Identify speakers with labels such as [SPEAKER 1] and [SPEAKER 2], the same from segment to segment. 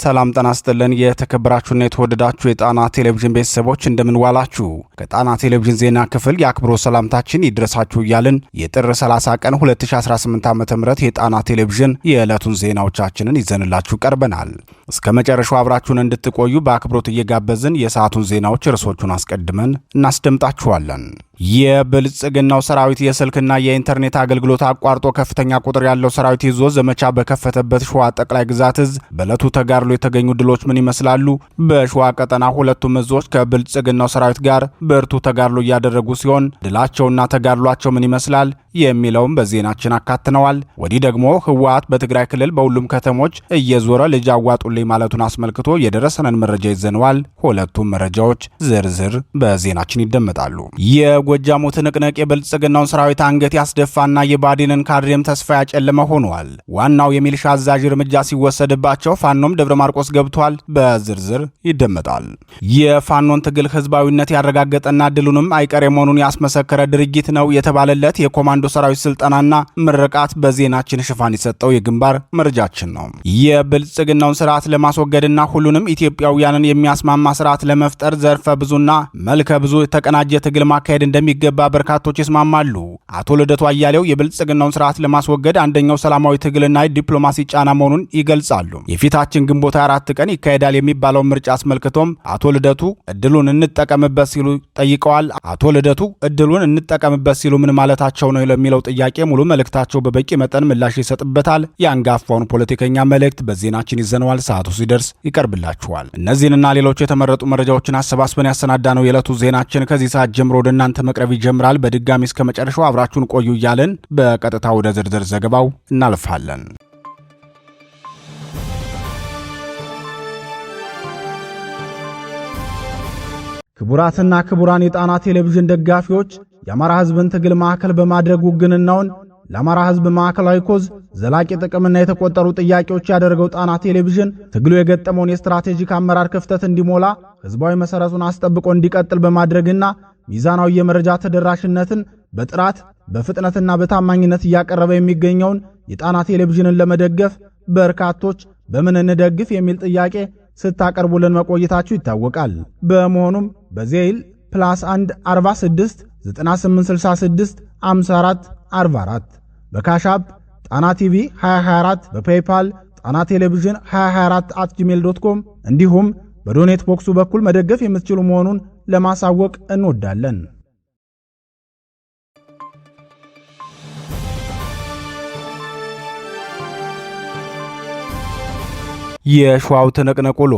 [SPEAKER 1] ሰላም ጤና ይስጥልን የተከበራችሁና የተወደዳችሁ የጣና ቴሌቪዥን ቤተሰቦች እንደምን ዋላችሁ። ከጣና ቴሌቪዥን ዜና ክፍል የአክብሮት ሰላምታችን ይድረሳችሁ እያልን የጥር 30 ቀን 2018 ዓ.ም የጣና ቴሌቪዥን የዕለቱን ዜናዎቻችንን ይዘንላችሁ ቀርበናል። እስከ መጨረሻው አብራችሁን እንድትቆዩ በአክብሮት እየጋበዝን የሰዓቱን ዜናዎች ርዕሶቹን አስቀድመን እናስደምጣችኋለን። የብልጽግናው ሰራዊት የስልክና የኢንተርኔት አገልግሎት አቋርጦ ከፍተኛ ቁጥር ያለው ሰራዊት ይዞ ዘመቻ በከፈተበት ሸዋ ጠቅላይ ግዛት እዝ በዕለቱ ተጋድሎ የተገኙ ድሎች ምን ይመስላሉ? በሸዋ ቀጠና ሁለቱም እዞች ከብልጽግናው ሰራዊት ጋር ብርቱ ተጋድሎ እያደረጉ ሲሆን ድላቸውና ተጋድሏቸው ምን ይመስላል የሚለውም በዜናችን አካትነዋል። ወዲህ ደግሞ ህወሓት በትግራይ ክልል በሁሉም ከተሞች እየዞረ ልጅ አዋጡልኝ ማለቱን አስመልክቶ የደረሰንን መረጃ ይዘነዋል። ሁለቱም መረጃዎች ዝርዝር በዜናችን ይደመጣሉ። የጎጃሙ ትንቅንቅ የብልጽግናውን ሰራዊት አንገት ያስደፋና የባዲንን ካድሬም ተስፋ ያጨለመ ሆኗል። ዋናው የሚሊሻ አዛዥ እርምጃ ሲወሰድባቸው ፋኖም ደብረ ማርቆስ ገብቷል። በዝርዝር ይደመጣል። የፋኖን ትግል ህዝባዊነት ያረጋገጠና ድሉንም አይቀሬ መሆኑን ያስመሰከረ ድርጊት ነው የተባለለት የኮማንዶ ሰራዊት ስልጠናና ምርቃት በዜናችን ሽፋን የሰጠው የግንባር መረጃችን ነው። የብልጽግናውን ስርዓት ለማስወገድና ሁሉንም ኢትዮጵያውያንን የሚያስማማ ስርዓት ለመፍጠር ዘርፈ ብዙና መልከ ብዙ የተቀናጀ ትግል ማካሄድ እንደሚገባ በርካቶች ይስማማሉ። አቶ ልደቱ አያሌው የብልጽግናውን ስርዓት ለማስወገድ አንደኛው ሰላማዊ ትግልና ዲፕሎማሲ ጫና መሆኑን ይገልጻሉ። የፊታችን ግንቦት 4 ቀን ይካሄዳል የሚባለው ምርጫ አስመልክቶም አቶ ልደቱ እድሉን እንጠቀምበት ሲሉ ጠይቀዋል። አቶ ልደቱ እድሉን እንጠቀምበት ሲሉ ምን ማለታቸው ነው ለሚለው ጥያቄ ሙሉ መልእክታቸው በበቂ መጠን ምላሽ ይሰጥበታል። የአንጋፋውን ፖለቲከኛ መልእክት በዜናችን ይዘነዋል። ሰዓቱ ሲደርስ ይቀርብላችኋል። እነዚህንና ሌሎች የተመረጡ መረጃዎችን አሰባስበን ያሰናዳነው የዕለቱ ዜናችን ከዚህ ሰዓት ጀምሮ ወደ እናንተ መቅረብ ይጀምራል። በድጋሚ እስከ መጨረሻው አብራችሁን ቆዩ እያልን በቀጥታ ወደ ዝርዝር ዘገባው እናልፋለን።
[SPEAKER 2] ክቡራትና ክቡራን የጣና ቴሌቪዥን ደጋፊዎች የአማራ ሕዝብን ትግል ማዕከል በማድረግ ውግንናውን ለአማራ ሕዝብ ማዕከላዊ ኮዝ ዘላቂ ጥቅምና የተቆጠሩ ጥያቄዎች ያደረገው ጣና ቴሌቪዥን ትግሉ የገጠመውን የስትራቴጂክ አመራር ክፍተት እንዲሞላ ሕዝባዊ መሰረቱን አስጠብቆ እንዲቀጥል በማድረግና ሚዛናዊ የመረጃ ተደራሽነትን በጥራት በፍጥነትና በታማኝነት እያቀረበ የሚገኘውን የጣና ቴሌቪዥንን ለመደገፍ በርካቶች በምን እንደግፍ የሚል ጥያቄ ስታቀርቡልን መቆየታችሁ ይታወቃል። በመሆኑም በዜል +1 46 9866 54 44 በካሻፕ ጣና ቲቪ 2024 በፔይፓል ጣና ቴሌቪዥን 2024@gmail.com እንዲሁም በዶኔት ቦክሱ በኩል መደገፍ የምትችሉ መሆኑን ለማሳወቅ እንወዳለን።
[SPEAKER 1] የሸዋው ትንቅንቅ ውሎ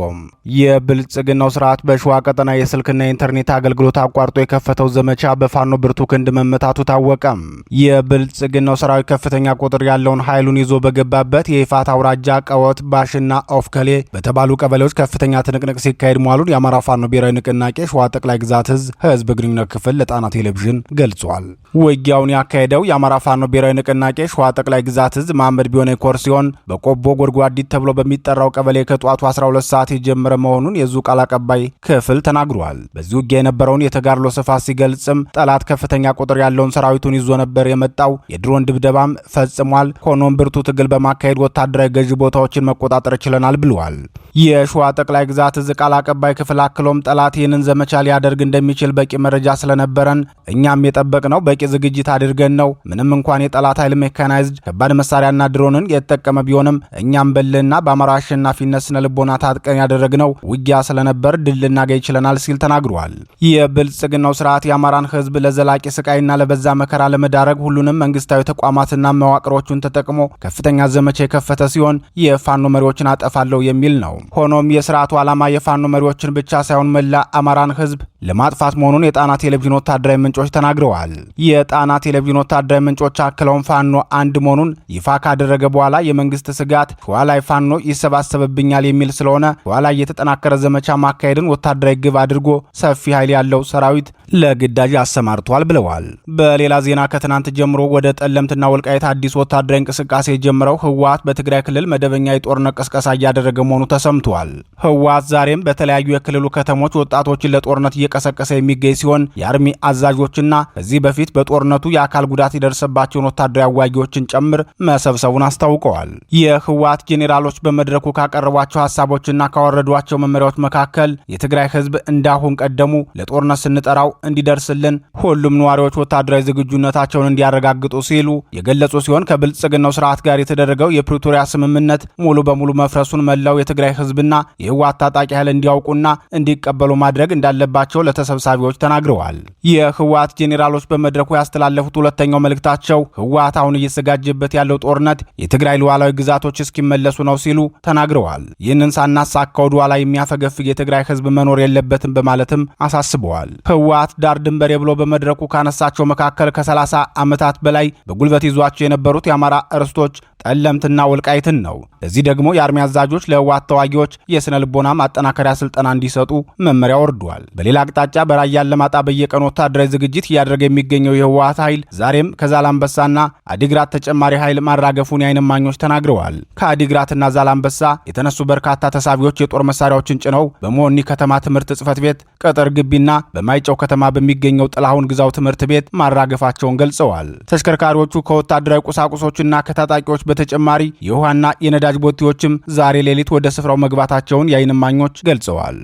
[SPEAKER 1] የብልጽግናው ስርዓት በሸዋ ቀጠና የስልክና የኢንተርኔት አገልግሎት አቋርጦ የከፈተው ዘመቻ በፋኖ ብርቱ ክንድ መመታቱ ታወቀም። የብልጽግናው ሰራዊት ከፍተኛ ቁጥር ያለውን ኃይሉን ይዞ በገባበት የይፋት አውራጃ ቀወት ባሽና ኦፍከሌ በተባሉ ቀበሌዎች ከፍተኛ ትንቅንቅ ሲካሄድ መዋሉን የአማራ ፋኖ ብሔራዊ ንቅናቄ ሸዋ ጠቅላይ ግዛት እዝ ህዝብ ግንኙነት ክፍል ለጣና ቴሌቪዥን ገልጿል። ውጊያውን ያካሄደው የአማራ ፋኖ ብሔራዊ ንቅናቄ ሸዋ ጠቅላይ ግዛት እዝ መሐመድ ቢሆነ ኮር ሲሆን በቆቦ ጎድጓዲት ተብሎ በሚጠራው ቀበሌ ከጧቱ 12 ሰዓት የጀመረ መሆኑን የዙ ቃል አቀባይ ክፍል ተናግሯል። በዚህ ውጊያ የነበረውን የተጋድሎ ስፋት ሲገልጽም ጠላት ከፍተኛ ቁጥር ያለውን ሰራዊቱን ይዞ ነበር የመጣው፣ የድሮን ድብደባም ፈጽሟል። ሆኖም ብርቱ ትግል በማካሄድ ወታደራዊ ገዢ ቦታዎችን መቆጣጠር ችለናል ብለዋል። የሸዋ ጠቅላይ ግዛት እዝ ቃል አቀባይ ክፍል አክሎም ጠላት ይህንን ዘመቻ ሊያደርግ እንደሚችል በቂ መረጃ ስለነበረን እኛም የጠበቅነው በቂ ዝግጅት አድርገን ነው። ምንም እንኳን የጠላት ኃይል ሜካናይዝድ ከባድ መሳሪያና ድሮንን የተጠቀመ ቢሆንም እኛም በልና በአማራ አሸናፊነት ስነ ልቦና ታጥቀን ያደረግነው ውጊያ ስለነበር ድል ልናገኝ ችለናል ሲል ተናግሯል። የብልጽግናው ስርዓት የአማራን ህዝብ ለዘላቂ ስቃይና ለበዛ መከራ ለመዳረግ ሁሉንም መንግስታዊ ተቋማትና መዋቅሮቹን ተጠቅሞ ከፍተኛ ዘመቻ የከፈተ ሲሆን የፋኖ መሪዎችን አጠፋለሁ የሚል ነው። ሆኖም የስርዓቱ ዓላማ የፋኖ መሪዎችን ብቻ ሳይሆን መላ አማራን ህዝብ ለማጥፋት መሆኑን የጣና ቴሌቪዥን ወታደራዊ ምንጮች ተናግረዋል። የጣና ቴሌቪዥን ወታደራዊ ምንጮች አክለውን ፋኖ አንድ መሆኑን ይፋ ካደረገ በኋላ የመንግስት ስጋት ሸዋ ላይ ፋኖ ይሰባሰብብኛል የሚል ስለሆነ ሸዋ ላይ የተጠናከረ ዘመቻ ማካሄድን ወታደራዊ ግብ አድርጎ ሰፊ ኃይል ያለው ሰራዊት ለግዳጅ አሰማርቷል ብለዋል። በሌላ ዜና ከትናንት ጀምሮ ወደ ጠለምትና ወልቃይት አዲስ ወታደራዊ እንቅስቃሴ የጀመረው ህወሓት በትግራይ ክልል መደበኛ የጦርነት ቅስቀሳ እያደረገ መሆኑ ተሰምቷል። ህወሓት ዛሬም በተለያዩ የክልሉ ከተሞች ወጣቶችን ለጦርነት እየቀሰቀሰ የሚገኝ ሲሆን የአርሚ አዛዦችና ከዚህ በፊት በጦርነቱ የአካል ጉዳት የደረሰባቸውን ወታደራዊ አዋጊዎችን ጭምር መሰብሰቡን አስታውቀዋል። የህወሓት ጄኔራሎች በመድረኩ ካቀረቧቸው ሐሳቦችና ካወረዷቸው መመሪያዎች መካከል የትግራይ ህዝብ እንዳሁን ቀደሙ ለጦርነት ስንጠራው እንዲደርስልን ሁሉም ነዋሪዎች ወታደራዊ ዝግጁነታቸውን እንዲያረጋግጡ ሲሉ የገለጹ ሲሆን ከብልጽግናው ስርዓት ጋር የተደረገው የፕሪቶሪያ ስምምነት ሙሉ በሙሉ መፍረሱን መላው የትግራይ ህዝብና የህወሓት ታጣቂ ኃይል እንዲያውቁና እንዲቀበሉ ማድረግ እንዳለባቸው ለተሰብሳቢዎች ተናግረዋል። የህወሓት ጄኔራሎች በመድረኩ ያስተላለፉት ሁለተኛው መልእክታቸው ህወሓት አሁን እየተዘጋጀበት ያለው ጦርነት የትግራይ ሉዓላዊ ግዛቶች እስኪመለሱ ነው ሲሉ ተናግረዋል። ይህንን ሳናሳካ ወደ ኋላ የሚያፈገፍግ የትግራይ ህዝብ መኖር የለበትም በማለትም አሳስበዋል። ህወሓት ዳር ድንበሬ ብሎ በመድረኩ ካነሳቸው መካከል ከ30 ዓመታት በላይ በጉልበት ይዟቸው የነበሩት የአማራ ርስቶች ጠለምትና ወልቃይትን ነው። ለዚህ ደግሞ የአርሚ አዛዦች ለህወሓት ተዋጊዎች የስነ ልቦና ማጠናከሪያ ስልጠና እንዲሰጡ መመሪያ ወርዷል። በሌላ አቅጣጫ በራያ አላማጣ በየቀኑ ወታደራዊ ዝግጅት እያደረገ የሚገኘው የህወሓት ኃይል ዛሬም ከዛላምበሳና አዲግራት ተጨማሪ ኃይል ማራገፉን የዓይን እማኞች ተናግረዋል። ከአዲግራትና ዛላምበሳ የተነሱ በርካታ ተሳቢዎች የጦር መሳሪያዎችን ጭነው በመሆኒ ከተማ ትምህርት ጽሕፈት ቤት ቅጥር ግቢና በማይጨው ከተማ በሚገኘው ጥላሁን ግዛው ትምህርት ቤት ማራገፋቸውን ገልጸዋል። ተሽከርካሪዎቹ ከወታደራዊ ቁሳቁሶችና ከታጣቂዎች በተጨማሪ የውሃና የነዳጅ ቦቴዎችም ዛሬ ሌሊት ወደ ስፍራው መግባታቸውን የዓይን እማኞች ገልጸዋል።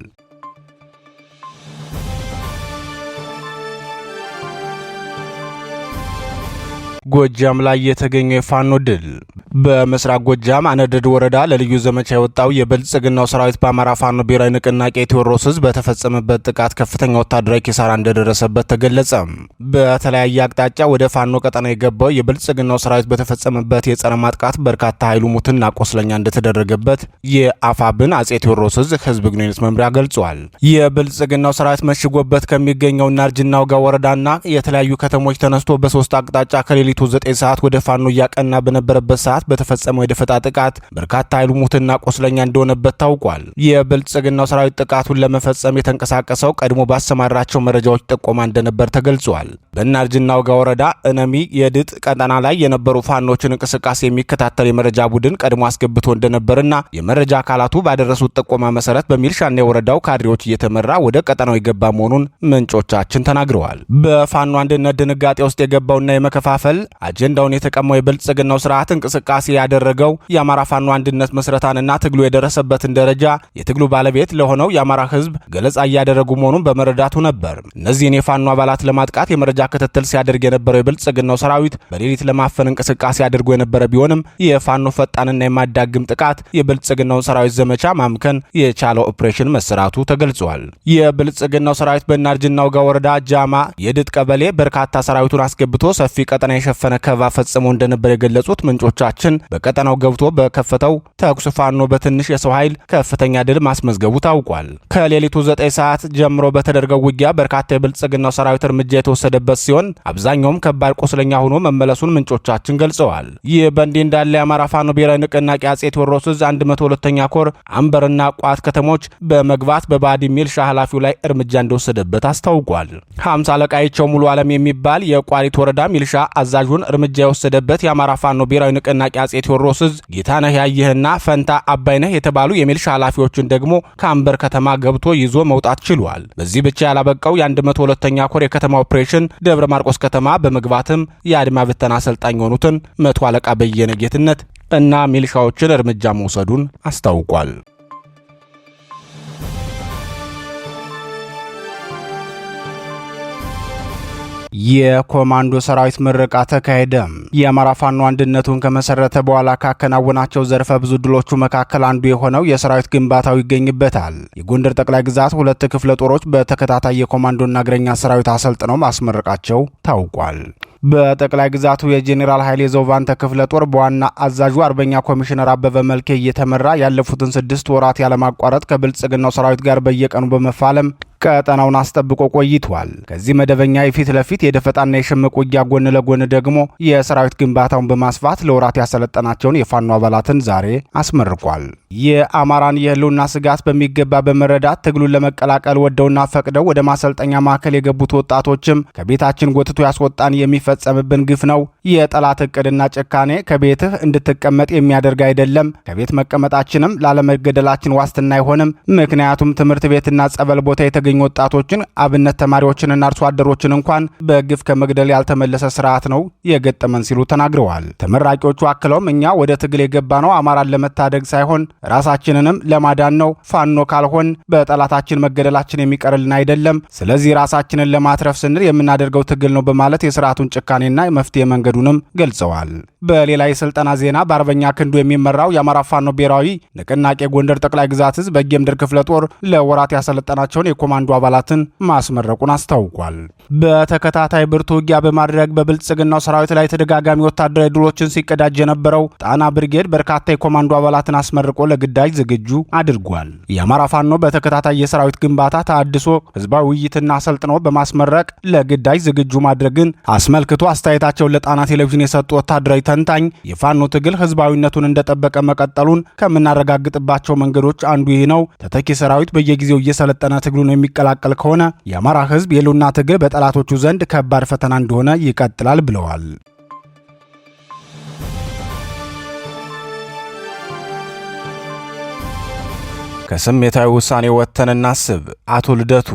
[SPEAKER 1] ጎጃም ላይ የተገኘው የፋኖ ድል። በምስራቅ ጎጃም አነደድ ወረዳ ለልዩ ዘመቻ የወጣው የብልጽግናው ሰራዊት በአማራ ፋኖ ብሔራዊ ንቅናቄ ቴዎድሮስ ህዝብ በተፈጸመበት ጥቃት ከፍተኛ ወታደራዊ ኪሳራ እንደደረሰበት ተገለጸ። በተለያየ አቅጣጫ ወደ ፋኖ ቀጠና የገባው የብልጽግናው ሰራዊት በተፈጸመበት የጸረ ማጥቃት በርካታ ኃይሉ ሙትና ቆስለኛ እንደተደረገበት የአፋብን አጼ ቴዎድሮስ ህዝብ ግንኙነት መምሪያ ገልጿል። የብልጽግናው ሰራዊት መሽጎበት ከሚገኘው ናርጅና ውጋ ወረዳና የተለያዩ ከተሞች ተነስቶ በሶስት አቅጣጫ ከሌሊቱ 9 ሰዓት ወደ ፋኖ እያቀና በነበረበት ሰዓት በተፈጸመው የደፈጣ ጥቃት በርካታ ኃይሉ ሙትና ቆስለኛ እንደሆነበት ታውቋል። የብልጽግናው ሰራዊት ጥቃቱን ለመፈጸም የተንቀሳቀሰው ቀድሞ ባሰማራቸው መረጃዎች ጥቆማ እንደነበር ተገልጿል። በናርጅና ውጋ ወረዳ እነሚ የድጥ ቀጠና ላይ የነበሩ ፋኖችን እንቅስቃሴ የሚከታተል የመረጃ ቡድን ቀድሞ አስገብቶ እንደነበርና የመረጃ አካላቱ ባደረሱት ጥቆማ መሰረት በሚልሻና የወረዳው ካድሬዎች እየተመራ ወደ ቀጠናው የገባ መሆኑን ምንጮቻችን ተናግረዋል። በፋኖ አንድነት ድንጋጤ ውስጥ የገባውና የመከፋፈል አጀንዳውን የተቀማው የብልጽግናው ስርዓት እንቅስቃሴ ያደረገው የአማራ ፋኖ አንድነት መስረታንና ትግሉ የደረሰበትን ደረጃ የትግሉ ባለቤት ለሆነው የአማራ ህዝብ ገለጻ እያደረጉ መሆኑን በመረዳቱ ነበር። እነዚህን የፋኖ አባላት ለማጥቃት የመረጃ ክትትል ሲያደርግ የነበረው የብልጽግናው ሰራዊት በሌሊት ለማፈን እንቅስቃሴ አድርጎ የነበረ ቢሆንም የፋኖ ፈጣንና የማዳግም ጥቃት የብልጽግናውን ሰራዊት ዘመቻ ማምከን የቻለው ኦፕሬሽን መሰራቱ ተገልጿል። የብልጽግናው ሰራዊት በናርጅና ውጋ ወረዳ ጃማ የድጥ ቀበሌ በርካታ ሰራዊቱን አስገብቶ ሰፊ ቀጠና የሸፈነ ከበባ ፈጽሞ እንደነበር የገለጹት ምንጮቻችን በቀጠናው ገብቶ በከፈተው ተኩስ ፋኖ በትንሽ የሰው ኃይል ከፍተኛ ድል ማስመዝገቡ ታውቋል። ከሌሊቱ 9 ሰዓት ጀምሮ በተደረገው ውጊያ በርካታ የብልጽግናው ሰራዊት እርምጃ የተወሰደበት ሲሆን አብዛኛውም ከባድ ቆስለኛ ሆኖ መመለሱን ምንጮቻችን ገልጸዋል። ይህ በእንዲህ እንዳለ የአማራ ፋኖ ብሔራዊ ንቅናቄ አጼ ቴዎድሮስ 102ኛ ኮር አንበርና ቋት ከተሞች በመግባት በባዲ ሚልሻ ኃላፊው ላይ እርምጃ እንደወሰደበት አስታውቋል። 50 አለቃይቸው ሙሉ ዓለም የሚባል የቋሪት ወረዳ ሚልሻ አዛዡን እርምጃ የወሰደበት የአማራ ፋኖ ብሔራዊ ንቅናቄ አጼ ቴዎድሮስ ጌታነህ ያየህና ፈንታ አባይነህ የተባሉ የሚልሻ ኃላፊዎችን ደግሞ ከአንበር ከተማ ገብቶ ይዞ መውጣት ችሏል። በዚህ ብቻ ያላበቃው የ102ኛ ኮር የከተማ ኦፕሬሽን ደብረ ማርቆስ ከተማ በመግባትም የአድማ ብተና አሰልጣኝ የሆኑትን 100 አለቃ በየነ ጌትነት እና ሚልሻዎችን እርምጃ መውሰዱን አስታውቋል። የኮማንዶ ሰራዊት ምረቃ ተካሄደ። የአማራ ፋኖ አንድነቱን ከመሰረተ በኋላ ካከናወናቸው ዘርፈ ብዙ ድሎቹ መካከል አንዱ የሆነው የሰራዊት ግንባታው ይገኝበታል። የጎንደር ጠቅላይ ግዛት 2 ክፍለ ጦሮች በተከታታይ የኮማንዶና እግረኛ ሰራዊት አሰልጥነው ማስመረቃቸው ታውቋል። በጠቅላይ ግዛቱ የጄኔራል ኃይሌ ዘውባንተ ክፍለ ጦር በዋና አዛዡ አርበኛ ኮሚሽነር አበበ መልኬ እየተመራ ያለፉትን 6 ወራት ያለማቋረጥ ከብልጽግናው ሰራዊት ጋር በየቀኑ በመፋለም ቀጠናውን አስጠብቆ ቆይቷል። ከዚህ መደበኛ የፊት ለፊት የደፈጣና የሽምቅ ውጊያ ጎን ለጎን ደግሞ የሰራዊት ግንባታውን በማስፋት ለወራት ያሰለጠናቸውን የፋኖ አባላትን ዛሬ አስመርቋል። የአማራን የህልውና ስጋት በሚገባ በመረዳት ትግሉን ለመቀላቀል ወደውና ፈቅደው ወደ ማሰልጠኛ ማዕከል የገቡት ወጣቶችም ከቤታችን ጎትቶ ያስወጣን የሚፈጸምብን ግፍ ነው። የጠላት እቅድና ጭካኔ ከቤትህ እንድትቀመጥ የሚያደርግ አይደለም። ከቤት መቀመጣችንም ላለመገደላችን ዋስትና አይሆንም። ምክንያቱም ትምህርት ቤትና ጸበል ቦታ የተገኙ የሚገኙ ወጣቶችን፣ አብነት ተማሪዎችንና አርሶ አደሮችን እንኳን በግፍ ከመግደል ያልተመለሰ ስርዓት ነው የገጠመን ሲሉ ተናግረዋል። ተመራቂዎቹ አክለውም እኛ ወደ ትግል የገባ ነው አማራን ለመታደግ ሳይሆን ራሳችንንም ለማዳን ነው። ፋኖ ካልሆን በጠላታችን መገደላችን የሚቀርልን አይደለም። ስለዚህ ራሳችንን ለማትረፍ ስንል የምናደርገው ትግል ነው በማለት የስርዓቱን ጭካኔና የመፍትሄ መንገዱንም ገልጸዋል። በሌላ የስልጠና ዜና በአርበኛ ክንዱ የሚመራው የአማራ ፋኖ ብሔራዊ ንቅናቄ ጎንደር ጠቅላይ ግዛት ህዝብ በጌምድር ክፍለ ጦር ለወራት ያሰለጠናቸውን የኮማንዶ አባላትን ማስመረቁን አስታውቋል። በተከታታይ ብርቱ ውጊያ በማድረግ በብልጽግናው ሰራዊት ላይ ተደጋጋሚ ወታደራዊ ድሎችን ሲቀዳጅ የነበረው ጣና ብርጌድ በርካታ የኮማንዶ አባላትን አስመርቆ ለግዳጅ ዝግጁ አድርጓል። የአማራ ፋኖ በተከታታይ የሰራዊት ግንባታ ታድሶ ህዝባዊ ውይይትና አሰልጥኖ በማስመረቅ ለግዳጅ ዝግጁ ማድረግን አስመልክቶ አስተያየታቸውን ለጣና ቴሌቪዥን የሰጡ ወታደራዊ ተንታኝ የፋኖ ትግል ህዝባዊነቱን እንደጠበቀ መቀጠሉን ከምናረጋግጥባቸው መንገዶች አንዱ ይህ ነው። ተተኪ ሰራዊት በየጊዜው እየሰለጠነ ትግሉን የሚቀላቀል ከሆነ የአማራ ህዝብ የሉና ትግል በጠላቶቹ ዘንድ ከባድ ፈተና እንደሆነ ይቀጥላል ብለዋል። ከስሜታዊ ውሳኔ ወጥተን እናስብ። አቶ ልደቱ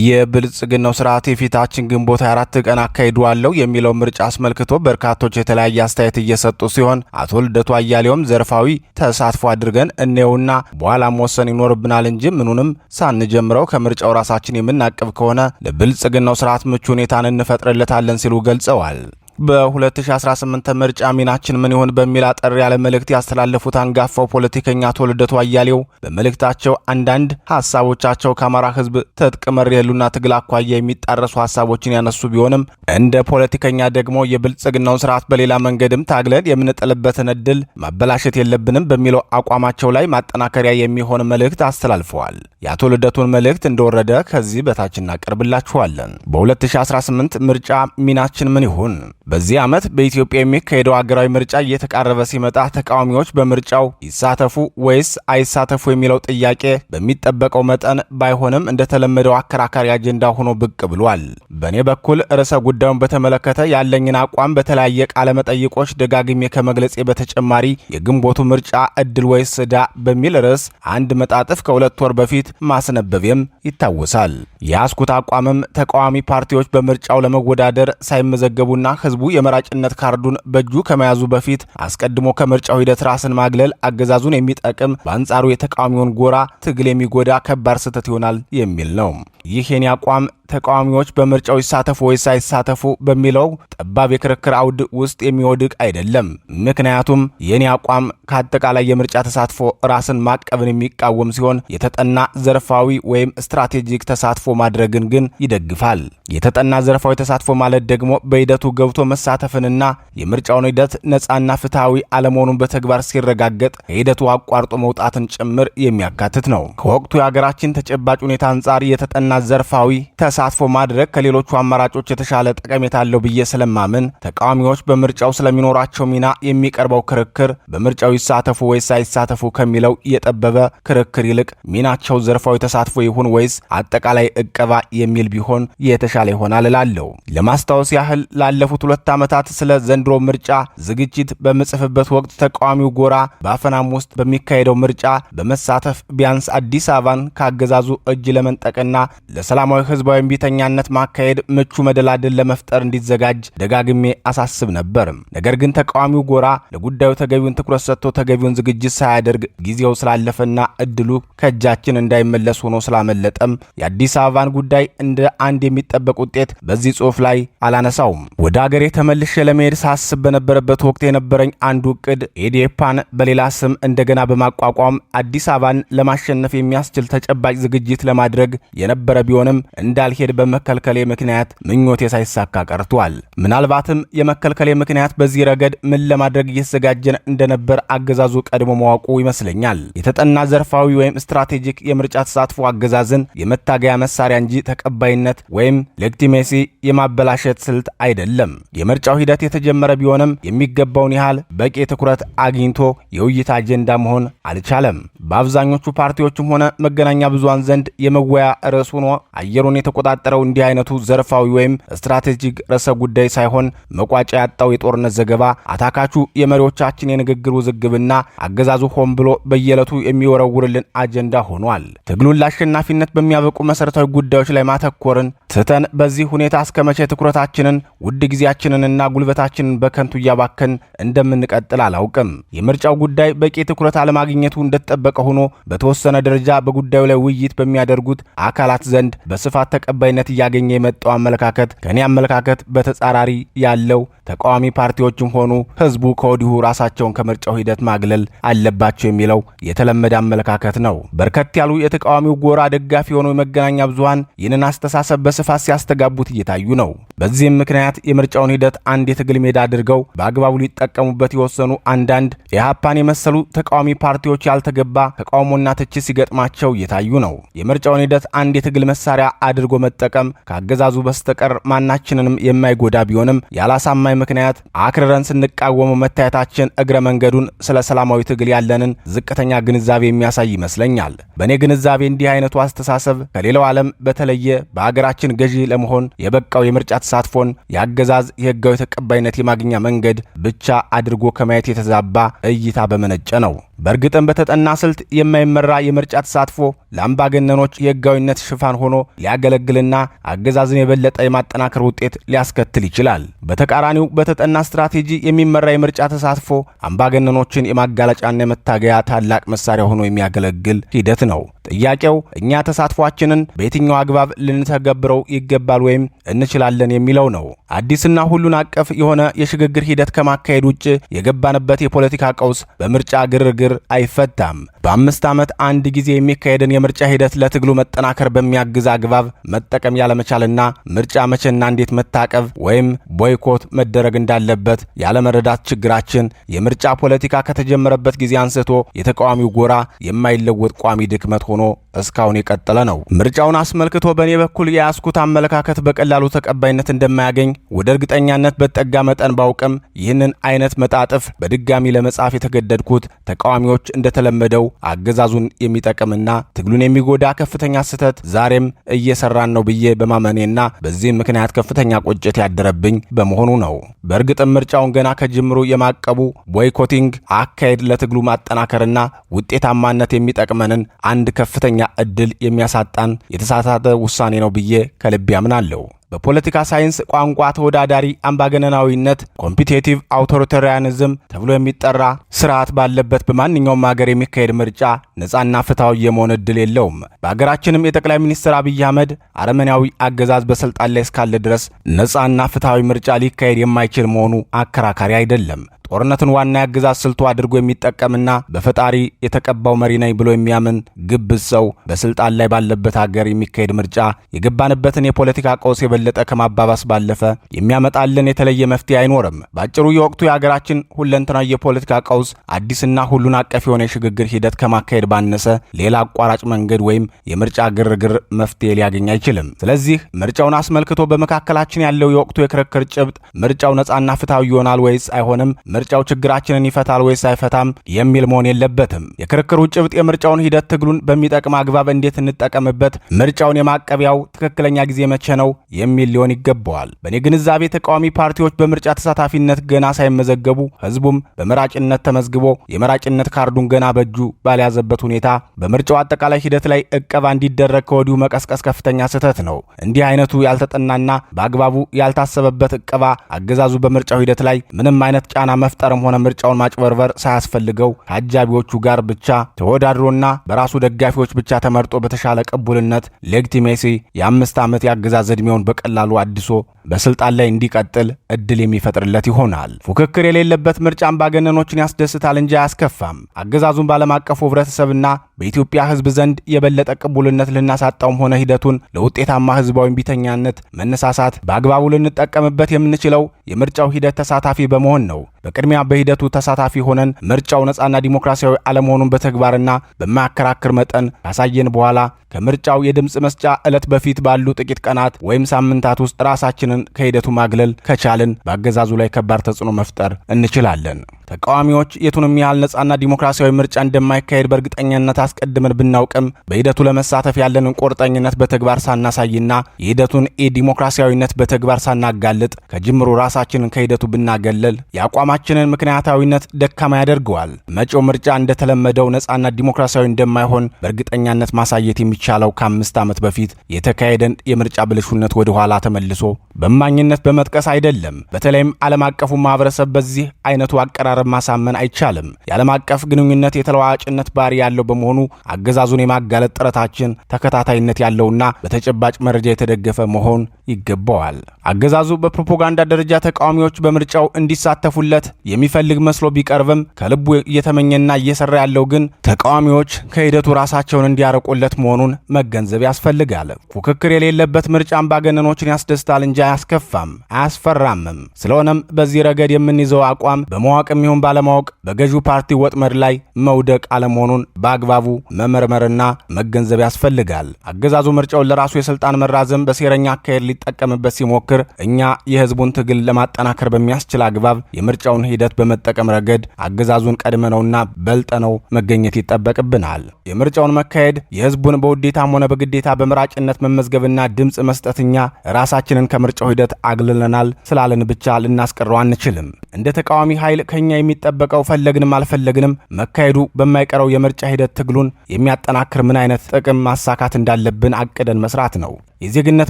[SPEAKER 1] የብልጽግናው ስርዓት የፊታችን ግንቦት 24 ቀን አካሂደዋለሁ የሚለው ምርጫ አስመልክቶ በርካቶች የተለያየ አስተያየት እየሰጡ ሲሆን አቶ ልደቱ አያሌውም ዘርፋዊ ተሳትፎ አድርገን እንየውና በኋላ መወሰን ይኖርብናል እንጂ ምኑንም ሳንጀምረው ከምርጫው ራሳችን የምናቅብ ከሆነ ለብልጽግናው ስርዓት ምቹ ሁኔታን እንፈጥርለታለን ሲሉ ገልጸዋል። በ2018 ምርጫ ሚናችን ምን ይሆን በሚል አጠር ያለ መልእክት ያስተላለፉት አንጋፋው ፖለቲከኛ አቶ ልደቱ አያሌው በመልእክታቸው አንዳንድ ሐሳቦቻቸው ከአማራ ህዝብ ትጥቅ መር የሉና ትግል አኳያ የሚጣረሱ ሐሳቦችን ያነሱ ቢሆንም እንደ ፖለቲከኛ ደግሞ የብልጽግናውን ስርዓት በሌላ መንገድም ታግለን የምንጥልበትን እድል ማበላሸት የለብንም በሚለው አቋማቸው ላይ ማጠናከሪያ የሚሆን መልእክት አስተላልፈዋል። የአቶ ልደቱን መልእክት እንደወረደ ከዚህ በታች እናቀርብላችኋለን። በ2018 ምርጫ ሚናችን ምን ይሆን? በዚህ ዓመት በኢትዮጵያ የሚካሄደው ሀገራዊ ምርጫ እየተቃረበ ሲመጣ ተቃዋሚዎች በምርጫው ይሳተፉ ወይስ አይሳተፉ የሚለው ጥያቄ በሚጠበቀው መጠን ባይሆንም እንደተለመደው አከራካሪ አጀንዳ ሆኖ ብቅ ብሏል። በእኔ በኩል ርዕሰ ጉዳዩን በተመለከተ ያለኝን አቋም በተለያየ ቃለ መጠይቆች ደጋግሜ ከመግለጼ በተጨማሪ የግንቦቱ ምርጫ እድል ወይስ ዕዳ በሚል ርዕስ አንድ መጣጥፍ ከ2 ወር በፊት ማስነበቤም ይታወሳል። የያዝኩት አቋምም ተቃዋሚ ፓርቲዎች በምርጫው ለመወዳደር ሳይመዘገቡና ህዝቡ የመራጭነት ካርዱን በእጁ ከመያዙ በፊት አስቀድሞ ከምርጫው ሂደት ራስን ማግለል አገዛዙን የሚጠቅም በአንጻሩ የተቃዋሚውን ጎራ ትግል የሚጎዳ ከባድ ስህተት ይሆናል የሚል ነው። ይህ የኔ አቋም ተቃዋሚዎች በምርጫው ይሳተፉ ወይስ አይሳተፉ በሚለው ጠባብ የክርክር አውድ ውስጥ የሚወድቅ አይደለም። ምክንያቱም የኔ አቋም ከአጠቃላይ የምርጫ ተሳትፎ ራስን ማቀብን የሚቃወም ሲሆን የተጠና ዘርፋዊ ወይም ስትራቴጂክ ተሳትፎ ማድረግን ግን ይደግፋል። የተጠና ዘርፋዊ ተሳትፎ ማለት ደግሞ በሂደቱ ገብቶ መሳተፍንና የምርጫውን ሂደት ነፃና ፍትሃዊ አለመሆኑን በተግባር ሲረጋገጥ ከሂደቱ አቋርጦ መውጣትን ጭምር የሚያካትት ነው። ከወቅቱ የሀገራችን ተጨባጭ ሁኔታ አንጻር የተጠና ዘርፋዊ ተሳትፎ ማድረግ ከሌሎቹ አማራጮች የተሻለ ጠቀሜታ አለው ብዬ ስለማምን ተቃዋሚዎች በምርጫው ስለሚኖራቸው ሚና የሚቀርበው ክርክር በምርጫው ይሳተፉ ወይስ አይሳተፉ ከሚለው የጠበበ ክርክር ይልቅ ሚናቸው ዘርፋዊ ተሳትፎ ይሁን ወይስ አጠቃላይ እቀባ የሚል ቢሆን የተሻለ ይሆናል እላለሁ። ለማስታወስ ያህል ላለፉት 2 ዓመታት ስለ ዘንድሮ ምርጫ ዝግጅት በምጽፍበት ወቅት ተቃዋሚው ጎራ በአፈናም ውስጥ በሚካሄደው ምርጫ በመሳተፍ ቢያንስ አዲስ አበባን ካገዛዙ እጅ ለመንጠቅና ለሰላማዊ ህዝባዊ እምቢተኛነት ማካሄድ ምቹ መደላድል ለመፍጠር እንዲዘጋጅ ደጋግሜ አሳስብ ነበር። ነገር ግን ተቃዋሚው ጎራ ለጉዳዩ ተገቢውን ትኩረት ሰጥቶ ተገቢውን ዝግጅት ሳያደርግ ጊዜው ስላለፈና እድሉ ከእጃችን እንዳይመለስ ሆኖ ስላመለጠም የአዲስ አበባን ጉዳይ እንደ አንድ የሚጠበቅ ውጤት በዚህ ጽሑፍ ላይ አላነሳውም። ወደ አገሬ ተመልሼ ለመሄድ ሳስብ በነበረበት ወቅት የነበረኝ አንዱ እቅድ ኢዴፓን በሌላ ስም እንደገና በማቋቋም አዲስ አበባን ለማሸነፍ የሚያስችል ተጨባጭ ዝግጅት ለማድረግ የነበረ ቢሆንም እንዳልሄድ በመከልከሌ ምክንያት ምኞቴ ሳይሳካ ቀርቷል። ምናልባትም የመከልከሌ ምክንያት በዚህ ረገድ ምን ለማድረግ እየተዘጋጀን እንደነበር አገዛዙ ቀድሞ ማወቁ ይመስለኛል። የተጠና ዘርፋዊ ወይም ስትራቴጂክ የምርጫ ተሳትፎ አገዛዝን የመታገያ መሳሪያ እንጂ ተቀባይነት ወይም ሌጂቲሜሲ የማበላሸት ስልት አይደለም። የምርጫው ሂደት የተጀመረ ቢሆንም የሚገባውን ያህል በቂ ትኩረት አግኝቶ የውይይት አጀንዳ መሆን አልቻለም። በአብዛኞቹ ፓርቲዎችም ሆነ መገናኛ ብዙሃን ዘንድ የመወያ ርዕስ ሆኖ አየሩን የተቆጣጠረው እንዲህ አይነቱ ዘርፋዊ ወይም ስትራቴጂክ ርዕሰ ጉዳይ ሳይሆን መቋጫ ያጣው የጦርነት ዘገባ አታካቹ የመሪዎቻችን የንግግር ውዝግብና አገዛዙ ሆን ብሎ በየዕለቱ የሚወረውርልን አጀንዳ ሆኗል። ትግሉን ለአሸናፊነት በሚያበቁ መሰረታዊ ጉዳዮች ላይ ማተኮርን ትተን በዚህ ሁኔታ እስከመቼ ትኩረታችንን ውድ ጊዜያችንንና ጉልበታችንን በከንቱ እያባከን እንደምንቀጥል አላውቅም። የምርጫው ጉዳይ በቂ ትኩረት አለማግኘቱ እንደተጠበቀ ሆኖ በተወሰነ ደረጃ በጉዳዩ ላይ ውይይት በሚያደርጉት አካላት ዘንድ በስፋት ተቀባይነት እያገኘ የመጣው አመለካከት ከኔ አመለካከት በተጻራሪ ያለው ተቃዋሚ ፓርቲዎችም ሆኑ ህዝቡ ከወዲሁ ራሳቸውን ከምርጫው ሂደት ማግለል አለባቸው የሚለው የተለመደ አመለካከት ነው። በርከት ያሉ የተቃዋሚው ጎራ ደጋፊ የሆኑ የመገናኛ ብዙሃን ይህንን አስተሳሰብ በስፋት ሲያስተጋቡት እየታዩ ነው። በዚህም ምክንያት የምርጫውን ሂደት አንድ የትግል ሜዳ አድርገው በአግባቡ ሊጠቀሙበት የወሰኑ አንዳንድ ኢህአፓን የመሰሉ ተቃዋሚ ፓርቲዎች ያልተገባ ተቃውሞና ትችት ሲገጥማቸው እየታዩ ነው። የምርጫውን ሂደት አንድ የትግል መሳሪያ አድርጎ መጠቀም ካገዛዙ በስተቀር ማናችንንም የማይጎዳ ቢሆንም ያላሳማኝ ምክንያት አክርረን ስንቃወመው መታየታችን እግረ መንገዱን ስለ ሰላማዊ ትግል ያለንን ዝቅተኛ ግንዛቤ የሚያሳይ ይመስለኛል። በእኔ ግንዛቤ እንዲህ አይነቱ አስተሳሰብ ከሌላው ዓለም በተለየ በአገራችን ገዢ ለመሆን የበቃው የምርጫ ተሳትፎን የአገዛዝ የህጋዊ ተቀባይነት የማግኛ መንገድ ብቻ አድርጎ ከማየት የተዛባ እይታ በመነጨ ነው። በእርግጥም በተጠና ስልት የማይመራ የምርጫ ተሳትፎ ለአምባገነኖች የህጋዊነት ሽፋን ሆኖ ሊያገለግልና አገዛዝን የበለጠ የማጠናከር ውጤት ሊያስከትል ይችላል። በተቃራኒው በተጠና ስትራቴጂ የሚመራ የምርጫ ተሳትፎ አምባገነኖችን የማጋለጫና የመታገያ ታላቅ መሳሪያ ሆኖ የሚያገለግል ሂደት ነው። ጥያቄው እኛ ተሳትፏችንን በየትኛው አግባብ ልንተገብረው ይገባል ወይም እንችላለን የሚለው ነው። አዲስና ሁሉን አቀፍ የሆነ የሽግግር ሂደት ከማካሄድ ውጭ የገባንበት የፖለቲካ ቀውስ በምርጫ ግርግር አይፈታም። በ5 ዓመት አንድ ጊዜ የሚካሄድን የምርጫ ሂደት ለትግሉ መጠናከር በሚያግዝ አግባብ መጠቀም ያለመቻልና ምርጫ መቼና እንዴት መታቀብ ወይም ቦይኮት መደረግ እንዳለበት ያለመረዳት ችግራችን የምርጫ ፖለቲካ ከተጀመረበት ጊዜ አንስቶ የተቃዋሚው ጎራ የማይለወጥ ቋሚ ድክመት ሆኖ እስካሁን የቀጠለ ነው። ምርጫውን አስመልክቶ በእኔ በኩል የያዝኩት አመለካከት በቀላሉ ተቀባይነት እንደማያገኝ ወደ እርግጠኛነት በጠጋ መጠን ባውቅም ይህንን አይነት መጣጥፍ በድጋሚ ለመጻፍ የተገደድኩት ተቃዋሚዎች እንደተለመደው አገዛዙን የሚጠቅምና ትግሉን የሚጎዳ ከፍተኛ ስህተት ዛሬም እየሰራን ነው ብዬ በማመኔና በዚህም ምክንያት ከፍተኛ ቁጭት ያደረብኝ በመሆኑ ነው። በእርግጥም ምርጫውን ገና ከጅምሩ የማቀቡ ቦይኮቲንግ አካሄድ ለትግሉ ማጠናከርና ውጤታማነት የሚጠቅመንን አንድ ከፍተኛ እድል የሚያሳጣን የተሳሳተ ውሳኔ ነው ብዬ ከልብ ያምናለሁ። በፖለቲካ ሳይንስ ቋንቋ ተወዳዳሪ አምባገነናዊነት ኮምፒቲቲቭ አውቶሪታሪያኒዝም ተብሎ የሚጠራ ስርዓት ባለበት በማንኛውም ሀገር የሚካሄድ ምርጫ ነፃና ፍትሃዊ የመሆን እድል የለውም። በሀገራችንም የጠቅላይ ሚኒስትር አብይ አህመድ አረመኔያዊ አገዛዝ በስልጣን ላይ እስካለ ድረስ ነፃና ፍትሃዊ ምርጫ ሊካሄድ የማይችል መሆኑ አከራካሪ አይደለም። ጦርነትን ዋና የአገዛዝ ስልቱ አድርጎ የሚጠቀምና በፈጣሪ የተቀባው መሪ ነኝ ብሎ የሚያምን ግብዝ ሰው በስልጣን ላይ ባለበት ሀገር የሚካሄድ ምርጫ የገባንበትን የፖለቲካ ቀውስ የበለጠ ከማባባስ ባለፈ የሚያመጣልን የተለየ መፍትሄ አይኖርም። በአጭሩ የወቅቱ የሀገራችን ሁለንተናዊ የፖለቲካ ቀውስ አዲስና ሁሉን አቀፍ የሆነ የሽግግር ሂደት ከማካሄድ ባነሰ ሌላ አቋራጭ መንገድ ወይም የምርጫ ግርግር መፍትሄ ሊያገኝ አይችልም። ስለዚህ ምርጫውን አስመልክቶ በመካከላችን ያለው የወቅቱ የክርክር ጭብጥ ምርጫው ነፃና ፍትሃዊ ይሆናል ወይስ አይሆንም፣ ምርጫው ችግራችንን ይፈታል ወይስ አይፈታም የሚል መሆን የለበትም። የክርክሩ ጭብጥ የምርጫውን ሂደት ትግሉን በሚጠቅም አግባብ እንዴት እንጠቀምበት፣ ምርጫውን የማቀቢያው ትክክለኛ ጊዜ መቼ ነው የሚል ሊሆን ይገባዋል። በእኔ ግንዛቤ ተቃዋሚ ፓርቲዎች በምርጫ ተሳታፊነት ገና ሳይመዘገቡ ህዝቡም በመራጭነት ተመዝግቦ የመራጭነት ካርዱን ገና በእጁ ባልያዘበት ሁኔታ በምርጫው አጠቃላይ ሂደት ላይ እቀባ እንዲደረግ ከወዲሁ መቀስቀስ ከፍተኛ ስህተት ነው። እንዲህ አይነቱ ያልተጠናና በአግባቡ ያልታሰበበት እቀባ አገዛዙ በምርጫው ሂደት ላይ ምንም አይነት ጫና መፍጠርም ሆነ ምርጫውን ማጭበርበር ሳያስፈልገው ከአጃቢዎቹ ጋር ብቻ ተወዳድሮና በራሱ ደጋፊዎች ብቻ ተመርጦ በተሻለ ቅቡልነት ሌጂቲሜሲ የ5 ዓመት የአገዛዝ ዕድሜውን በቀላሉ አድሶ በስልጣን ላይ እንዲቀጥል እድል የሚፈጥርለት ይሆናል። ፉክክር የሌለበት ምርጫ አምባገነኖችን ያስደስታል እንጂ አያስከፋም። አገዛዙን ባለም አቀፉ ህብረተሰብና በኢትዮጵያ ህዝብ ዘንድ የበለጠ ቅቡልነት ልናሳጣውም ሆነ ሂደቱን ለውጤታማ ህዝባዊ ቢተኛነት መነሳሳት በአግባቡ ልንጠቀምበት የምንችለው የምርጫው ሂደት ተሳታፊ በመሆን ነው። በቅድሚያ በሂደቱ ተሳታፊ ሆነን ምርጫው ነፃና ዲሞክራሲያዊ አለመሆኑን በተግባርና በማያከራክር መጠን ካሳየን በኋላ ከምርጫው የድምፅ መስጫ ዕለት በፊት ባሉ ጥቂት ቀናት ወይም ሳምንታት ውስጥ ራሳችንን ከሂደቱ ማግለል ከቻልን በአገዛዙ ላይ ከባድ ተጽዕኖ መፍጠር እንችላለን። ተቃዋሚዎች የቱንም ያህል ነጻና ዲሞክራሲያዊ ምርጫ እንደማይካሄድ በእርግጠኛነት አስቀድመን ብናውቅም በሂደቱ ለመሳተፍ ያለንን ቁርጠኝነት በተግባር ሳናሳይና የሂደቱን ዲሞክራሲያዊነት በተግባር ሳናጋልጥ ከጅምሩ ራሳችንን ከሂደቱ ብናገለል የአቋማችንን ምክንያታዊነት ደካማ ያደርገዋል። መጪው ምርጫ እንደተለመደው ነጻና ዲሞክራሲያዊ እንደማይሆን በእርግጠኛነት ማሳየት የሚቻለው ከ5 ዓመት በፊት የተካሄደን የምርጫ ብልሹነት ወደ ኋላ ተመልሶ በማኝነት በመጥቀስ አይደለም። በተለይም ዓለም አቀፉ ማህበረሰብ በዚህ አይነቱ አቀራረብ ማሳመን አይቻልም። የዓለም አቀፍ ግንኙነት የተለዋዋጭነት ባህሪ ያለው በመሆኑ አገዛዙን የማጋለጥ ጥረታችን ተከታታይነት ያለውና በተጨባጭ መረጃ የተደገፈ መሆን ይገባዋል። አገዛዙ በፕሮፓጋንዳ ደረጃ ተቃዋሚዎች በምርጫው እንዲሳተፉለት የሚፈልግ መስሎ ቢቀርብም ከልቡ እየተመኘና እየሰራ ያለው ግን ተቃዋሚዎች ከሂደቱ ራሳቸውን እንዲያረቁለት መሆኑን መገንዘብ ያስፈልጋል። ፉክክር የሌለበት ምርጫ አምባገነኖችን ያስደስታል እንጂ አያስከፋም፣ አያስፈራምም። ስለሆነም በዚህ ረገድ የምንይዘው አቋም በማወቅም ይሁን ባለማወቅ በገዢው ፓርቲ ወጥመድ ላይ መውደቅ አለመሆኑን በአግባቡ መመርመርና መገንዘብ ያስፈልጋል። አገዛዙ ምርጫውን ለራሱ የስልጣን መራዘም በሴረኛ አካሄድ ሊጠቀምበት ሲሞክር እኛ የህዝቡን ትግል ለማጠናከር በሚያስችል አግባብ የምርጫውን ሂደት በመጠቀም ረገድ አገዛዙን ቀድመነውና በልጠነው መገኘት ይጠበቅብናል። የምርጫውን መካሄድ የህዝቡን በውዴታም ሆነ በግዴታ በመራጭነት መመዝገብና ድምፅ መስጠትኛ ራሳችንን ከምርጫው ሂደት አግልለናል ስላለን ብቻ ልናስቀረው አንችልም። እንደ ተቃዋሚ ኃይል ከኛ የሚጠበቀው ፈለግንም አልፈለግንም መካሄዱ በማይቀረው የምርጫ ሂደት ትግሉን የሚያጠናክር ምን አይነት ጥቅም ማሳካት እንዳለብን አቅደን መስራት ነው። የዜግነት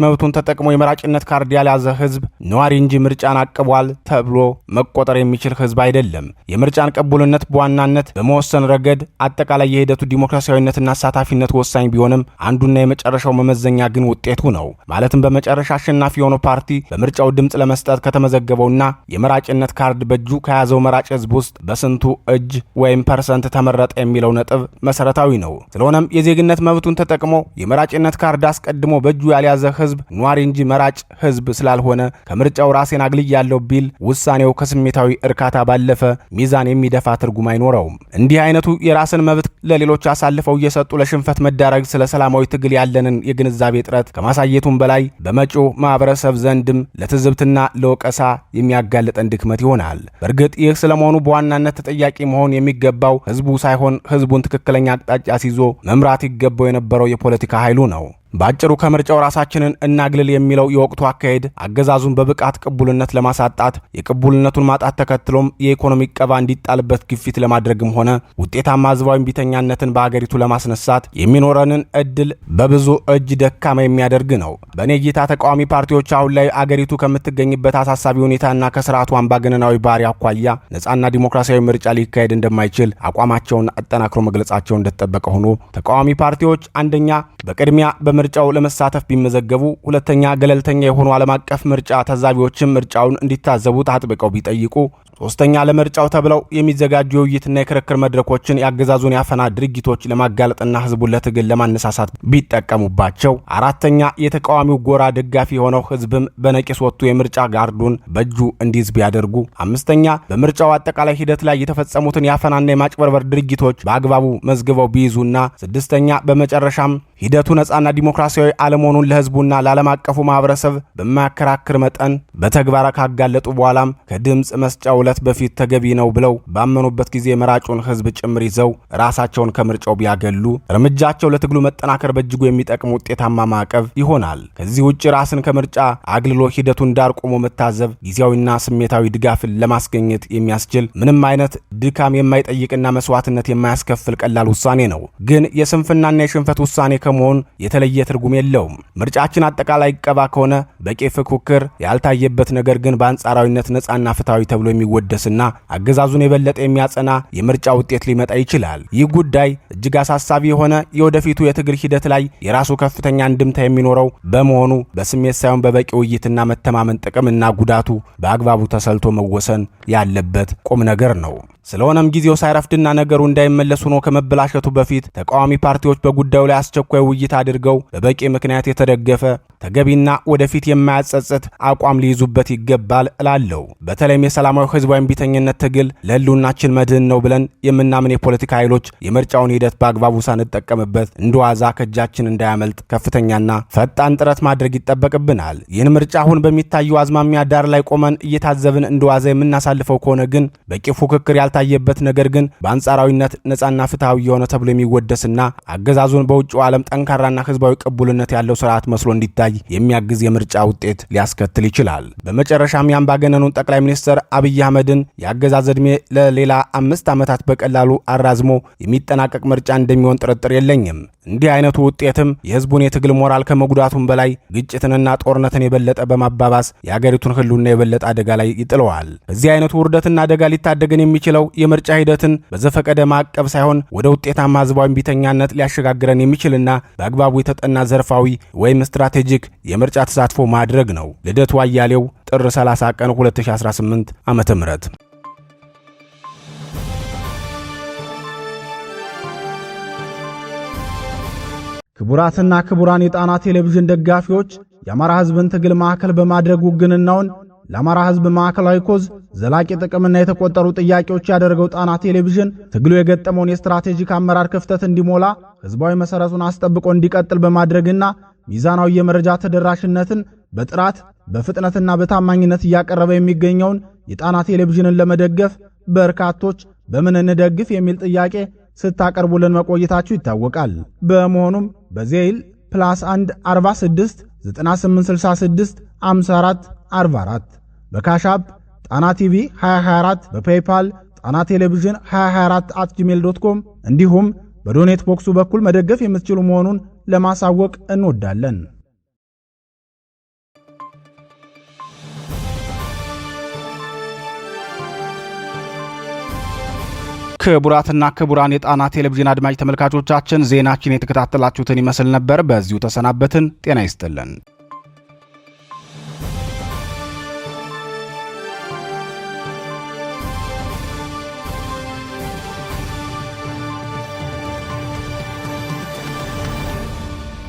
[SPEAKER 1] መብቱን ተጠቅሞ የመራጭነት ካርድ ያልያዘ ህዝብ ነዋሪ እንጂ ምርጫን አቅቧል ተብሎ መቆጠር የሚችል ህዝብ አይደለም። የምርጫን ቅቡልነት በዋናነት በመወሰን ረገድ አጠቃላይ የሂደቱ ዲሞክራሲያዊነትና አሳታፊነት ወሳኝ ቢሆንም አንዱና የመጨረሻው መመዘኛ ግን ውጤቱ ነው። ማለትም በመጨረሻ አሸናፊ የሆነው ፓርቲ በምርጫው ድምፅ ለመስጠት ከተመዘገበውና የመራጭነት ካርድ በእጁ ከያዘው መራጭ ህዝብ ውስጥ በስንቱ እጅ ወይም ፐርሰንት ተመረጠ የሚለው ነጥብ መሰረታዊ ነው። ስለሆነም የዜግነት መብቱን ተጠቅሞ የመራጭነት ካርድ አስቀድሞ በእጁ ያልያዘ ህዝብ ኗሪ እንጂ መራጭ ህዝብ ስላልሆነ ከምርጫው ራሴን አግልያለሁ ቢል ውሳኔው ከስሜታዊ እርካታ ባለፈ ሚዛን የሚደፋ ትርጉም አይኖረውም። እንዲህ አይነቱ የራስን መብት ለሌሎች አሳልፈው እየሰጡ ለሽንፈት መዳረግ ስለ ሰላማዊ ትግል ያለንን የግንዛቤ ጥረት ከማሳየቱም በላይ በመጪው ማህበረሰብ ዘንድም ለትዝብትና ለወቀሳ የሚያጋልጠን ድክመት ይሆናል። በእርግጥ ይህ ስለመሆኑ በዋናነት ተጠያቂ መሆን የሚገባው ህዝቡ ሳይሆን ህዝቡን ትክክለኛ አቅጣጫ ሲይዞ መምራት ይገባው የነበረው የፖለቲካ ኃይሉ ነው። በአጭሩ ከምርጫው ራሳችንን እናግልል የሚለው የወቅቱ አካሄድ አገዛዙን በብቃት ቅቡልነት ለማሳጣት የቅቡልነቱን ማጣት ተከትሎም የኢኮኖሚ ቀባ እንዲጣልበት ግፊት ለማድረግም ሆነ ውጤታማ ህዝባዊ ቢተኛነትን በአገሪቱ ለማስነሳት የሚኖረንን እድል በብዙ እጅ ደካማ የሚያደርግ ነው። በእኔ እይታ ተቃዋሚ ፓርቲዎች አሁን ላይ አገሪቱ ከምትገኝበት አሳሳቢ ሁኔታና ከስርዓቱ አምባገነናዊ ባህሪ አኳያ ነጻና ዲሞክራሲያዊ ምርጫ ሊካሄድ እንደማይችል አቋማቸውን አጠናክሮ መግለጻቸው እንደተጠበቀ ሆኖ ተቃዋሚ ፓርቲዎች አንደኛ በቅድሚያ ምርጫው ለመሳተፍ ቢመዘገቡ፣ ሁለተኛ ገለልተኛ የሆኑ ዓለም አቀፍ ምርጫ ታዛቢዎችም ምርጫውን እንዲታዘቡ አጥብቀው ቢጠይቁ፣ ሶስተኛ ለምርጫው ተብለው የሚዘጋጁ የውይይትና የክርክር መድረኮችን ያገዛዙን ያፈና ድርጊቶች ለማጋለጥና ህዝቡን ለትግል ለማነሳሳት ቢጠቀሙባቸው፣ አራተኛ የተቃዋሚው ጎራ ደጋፊ የሆነው ህዝብም በነቂስ ወጥቶ የምርጫ ጋርዱን በእጁ እንዲይዝ ቢያደርጉ፣ አምስተኛ በምርጫው አጠቃላይ ሂደት ላይ የተፈጸሙትን ያፈናና የማጭበርበር ድርጊቶች በአግባቡ መዝግበው ቢይዙና፣ ስድስተኛ በመጨረሻም ሂደቱ ነጻና ዲሞክራሲያዊ አለመሆኑን ለህዝቡና ለዓለም አቀፉ ማህበረሰብ በማያከራክር መጠን በተግባር ካጋለጡ በኋላም ከድምፅ መስጫው በፊት ተገቢ ነው ብለው ባመኑበት ጊዜ መራጩን ህዝብ ጭምር ይዘው ራሳቸውን ከምርጫው ቢያገሉ እርምጃቸው ለትግሉ መጠናከር በእጅጉ የሚጠቅም ውጤታማ ማዕቀብ ይሆናል። ከዚህ ውጭ ራስን ከምርጫ አግልሎ ሂደቱን ዳር ቆሞ መታዘብ ጊዜያዊና ስሜታዊ ድጋፍን ለማስገኘት የሚያስችል ምንም አይነት ድካም የማይጠይቅና መስዋዕትነት የማያስከፍል ቀላል ውሳኔ ነው። ግን የስንፍናና የሽንፈት ውሳኔ ከመሆን የተለየ ትርጉም የለውም። ምርጫችን አጠቃላይ ቀባ ከሆነ በቂ ፉክክር ያልታየበት ነገር ግን በአንጻራዊነት ነጻና ፍትሃዊ ተብሎ ወደስና አገዛዙን የበለጠ የሚያጸና የምርጫ ውጤት ሊመጣ ይችላል። ይህ ጉዳይ እጅግ አሳሳቢ የሆነ የወደፊቱ የትግል ሂደት ላይ የራሱ ከፍተኛ እንድምታ የሚኖረው በመሆኑ በስሜት ሳይሆን በበቂ ውይይትና መተማመን ጥቅምና ጉዳቱ በአግባቡ ተሰልቶ መወሰን ያለበት ቁም ነገር ነው። ስለሆነም ጊዜው ሳይረፍድና ነገሩ እንዳይመለስ ሆኖ ከመበላሸቱ በፊት ተቃዋሚ ፓርቲዎች በጉዳዩ ላይ አስቸኳይ ውይይት አድርገው በበቂ ምክንያት የተደገፈ ተገቢና ወደፊት የማያጸጽት አቋም ሊይዙበት ይገባል እላለሁ። በተለይም የሰላማዊ ህዝባዊ እምቢተኝነት ትግል ለህልውናችን መድህን ነው ብለን የምናምን የፖለቲካ ኃይሎች የምርጫውን ሂደት በአግባቡ ሳንጠቀምበት እንደዋዛ ከእጃችን እንዳያመልጥ ከፍተኛና ፈጣን ጥረት ማድረግ ይጠበቅብናል። ይህን ምርጫ አሁን በሚታየው አዝማሚያ ዳር ላይ ቆመን እየታዘብን እንደዋዛ የምናሳልፈው ከሆነ ግን በቂ ፉክክር ያልታየበት ነገር ግን በአንጻራዊነት ነጻና ፍትሃዊ የሆነ ተብሎ የሚወደስና አገዛዙን በውጭው ዓለም ጠንካራና ህዝባዊ ቅቡልነት ያለው ስርዓት መስሎ እንዲታይ የሚያግዝ የምርጫ ውጤት ሊያስከትል ይችላል። በመጨረሻም የአምባገነኑን ጠቅላይ ሚኒስትር አብይ አህመድን የአገዛዝ ዕድሜ ለሌላ 5 ዓመታት በቀላሉ አራዝሞ የሚጠናቀቅ ምርጫ እንደሚሆን ጥርጥር የለኝም። እንዲህ አይነቱ ውጤትም የህዝቡን የትግል ሞራል ከመጉዳቱም በላይ ግጭትንና ጦርነትን የበለጠ በማባባስ የአገሪቱን ህልውና የበለጠ አደጋ ላይ ይጥለዋል። እዚህ አይነቱ ውርደትና አደጋ ሊታደገን የሚችለው የምርጫ ሂደትን በዘፈቀደ ማዕቀብ ሳይሆን ወደ ውጤታማ ህዝባዊ እምቢተኛነት ሊያሸጋግረን የሚችልና በአግባቡ የተጠና ዘርፋዊ ወይም ስትራቴጂክ የምርጫ ተሳትፎ ማድረግ ነው። ልደቱ አያሌው ጥር 30 ቀን 2018 ዓ.ም።
[SPEAKER 2] ክቡራትና ክቡራን የጣና ቴሌቪዥን ደጋፊዎች የአማራ ህዝብን ትግል ማዕከል በማድረግ ውግንናውን ለአማራ ህዝብ ማዕከላዊ ኮዝ ዘላቂ ጥቅምና የተቆጠሩ ጥያቄዎች ያደረገው ጣና ቴሌቪዥን ትግሉ የገጠመውን የስትራቴጂክ አመራር ክፍተት እንዲሞላ ህዝባዊ መሰረቱን አስጠብቆ እንዲቀጥል በማድረግና ሚዛናዊ የመረጃ ተደራሽነትን በጥራት በፍጥነትና በታማኝነት እያቀረበ የሚገኘውን የጣና ቴሌቪዥንን ለመደገፍ በርካቶች በምን እንደግፍ የሚል ጥያቄ ስታቀርቡልን መቆየታችሁ ይታወቃል። በመሆኑም በዜል +1 46 9866 54 44 በካሻፕ ጣና ቲቪ 2024 በፔይፓል ጣና ቴሌቪዥን 2024@gmail.com እንዲሁም በዶኔት ቦክሱ በኩል መደገፍ የምትችሉ መሆኑን ለማሳወቅ እንወዳለን።
[SPEAKER 1] ክቡራትና ክቡራን የጣና ቴሌቪዥን አድማጭ ተመልካቾቻችን ዜናችን የተከታተላችሁትን ይመስል ነበር። በዚሁ ተሰናበትን። ጤና ይስጥልን።